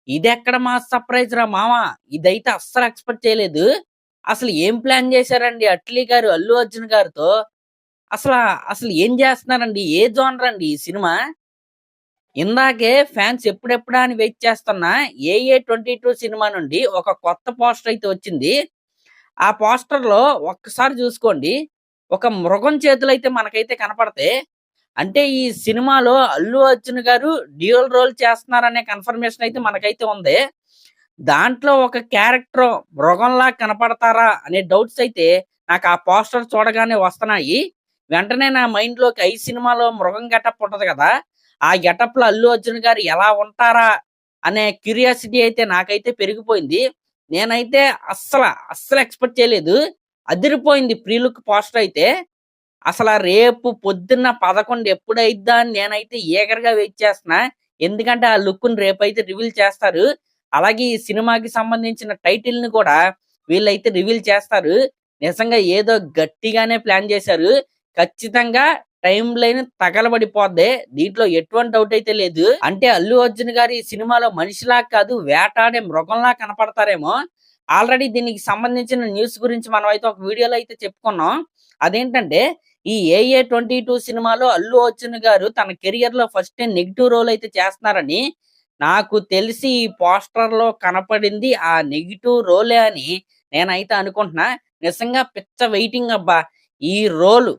ఇదెక్కడ mass surprise రా మామ! ఇదైతే అస్సలు ఎక్స్‌పెక్ట్ చేయలేదు. అసలు ఏం ప్లాన్ చేశారండి అట్లీ గారు, అల్లు అర్జున్ గారితో. అసలా అసలు ఏం చేస్తున్నారండి? ఏ జోనర్ అండి ఈ సినిమా? ఇందాకే ఫ్యాన్స్ ఎప్పుడెప్పుడా అని వెయిట్ చేస్తున్న 'ఏఏ 22' సినిమా నుండి ఒక కొత్త పోస్టర్ అయితే వచ్చింది. ఆ పోస్టర్‌లో ఒక్కసారి చూసుకోండి. ఒక మృగం చేతులైతే మనకైతే కనపడతాయి. అంటే ఈ సినిమాలో అల్లు అర్జున్ గారు డ్యూయల్ రోల్ చేస్తున్నారనే కన్ఫర్మేషన్ అయితే మనకైతే ఉంది. దాంట్లో ఒక క్యారెక్టర్ మృగంలా కనపడతారా అనే డౌట్స్ అయితే నాకు ఆ పోస్టర్ చూడగానే వస్తున్నాయి. వెంటనే నా మైండ్‌లోకి 'ఐ' సినిమాలో మృగం గెటప్ ఉంటది కదా! ఆ గెటప్‌లో అల్లు అర్జున్ గారు ఎలా ఉంటారా అనే క్యూరియాసిటీ అయితే నాకైతే పెరిగిపోయింది. నేనైతే అస్సలు ఎక్స్‌పెక్ట్ చేయలేదు. అదిరిపోయింది ప్రీ లుక్ పోస్టర్ అయితే. రేపు పొద్దున్న 11 ఎప్పుడైద్దా అని నేనైతే ఈగర్‌గా వెయిట్ చేస్తున్నా. ఎందుకంటే ఆ లుక్‌ని రేపైతే రివీల్ చేస్తారు. అలాగే ఈ సినిమాకి సంబంధించిన టైటిల్‌ని కూడా వీళ్ళైతే రివీల్ చేస్తారు. నిజంగా ఏదో గట్టిగానే ప్లాన్ చేశారు. ఖచ్చితంగా టైమ్ లైన్ తగలబడిపోద్ది. దీంట్లో ఎటువంటి డౌట్ అయితే లేదు. అంటే అల్లు అర్జున్ గారు ఈ సినిమాలో మనిషిలా కాదు వేటాడే మృగంలా కనపడతారేమో. ఆల్రెడీ దీనికి సంబంధించిన న్యూస్ గురించి మనమైతే ఒక వీడియోలో అయితే చెప్పుకున్నాం. అదేంటంటే ఈ 'ఏఏ 22' సినిమాలో అల్లు అర్జున్ గారు తన కెరియర్‌లో ఫస్ట్ టైమ్ నెగెటివ్ రోల్ అయితే చేస్తున్నారని నాకు తెలిసి ఈ పోస్టర్‌లో కనపడింది ఆ నెగెటివ్ రోలే అని నేనైతే అనుకుంటున్నా. నిజంగా పిచ్చ వెయిటింగ్ అబ్బా! ఈ రోలు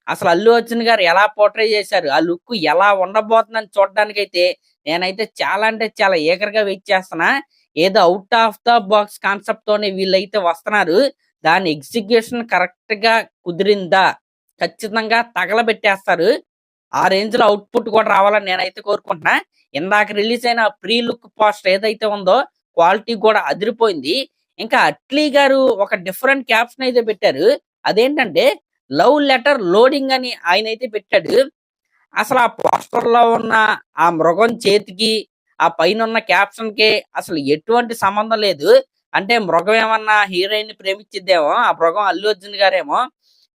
అసలు అల్లు అర్జున్ గారు ఎలా పోర్ట్రే చేశారు? ఆ లుక్ ఎలా ఉండబోతుందని చూడడానికైతే నేనైతే చాలా అంటే చాలా ఈగర్‌గా వెయిట్ చేస్తున్నా. ఏదో ఔట్ ఆఫ్ ద బాక్స్ కాన్సెప్ట్‌తోనే వీళ్ళైతే వస్తున్నారు. దాని ఎగ్జిక్యూషన్ కరెక్ట్‌గా కుదిరిందా? ఖచ్చితంగా తగలబెట్టేస్తారు. ఆ రేంజ్‌లో ఔట్‌పుట్ కూడా రావాలని నేనైతే కోరుకుంటున్నా. ఇందాక రిలీజ్ అయిన ప్రీ లుక్ పోస్టర్ ఏదైతే ఉందో క్వాలిటీ కూడా అదిరిపోయింది. ఇంకా అట్లీ గారు ఒక డిఫరెంట్ క్యాప్షన్ అయితే పెట్టారు. అదేంటంటే లవ్ లెటర్ లోడింగ్ అని ఆయనైతే పెట్టాడు. అసలు ఆ పోస్టర్‌లో ఉన్న ఆ మృగం చేతికి, ఆ పైనున్న క్యాప్షన్‌కి అసలు ఎటువంటి సంబంధం లేదు. అంటే మృగం ఏమన్నా హీరోయిన్‌ని ప్రేమించిద్దేమో! ఆ మృగం అల్లు అర్జున్ గారేమో!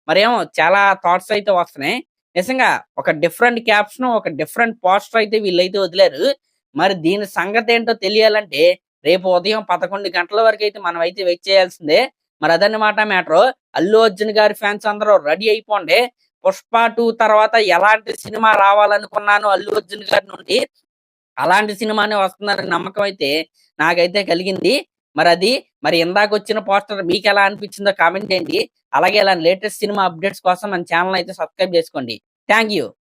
మరేమో చాలా థాట్స్ అయితే వస్తున్నాయి. నిజంగా ఒక డిఫరెంట్ క్యాప్షన్, ఒక డిఫరెంట్ పోస్టర్ అయితే వీళ్ళైతే వదిలారు. మరి దీని సంగతేంటో తెలియాలంటే రేపు ఉదయం 11 గంటల వరకైతే మనమైతే వెయిట్ చేయాల్సిందే. మరి అదన్నమాట మ్యాటరు. అల్లు అర్జున్ గారి ఫ్యాన్స్ అందరూ రెడీ అయిపోండి. 'పుష్ప 2' తర్వాత ఎలాంటి సినిమా రావాలనుకున్నానో అల్లు అర్జున్ గారి నుండి, అలాంటి సినిమానే వస్తుందనే నమ్మకం అయితే నాకైతే కలిగింది. మరి ఇందాకొచ్చిన పోస్టర్ మీకెలా అనిపించిందో కామెంట్ చేయండి. అలాగే ఇలాంటి లేటెస్ట్ సినిమా అప్డేట్స్ కోసం మన ఛానెల్ అయితే సబ్స్క్రైబ్ చేసుకోండి. Thank you.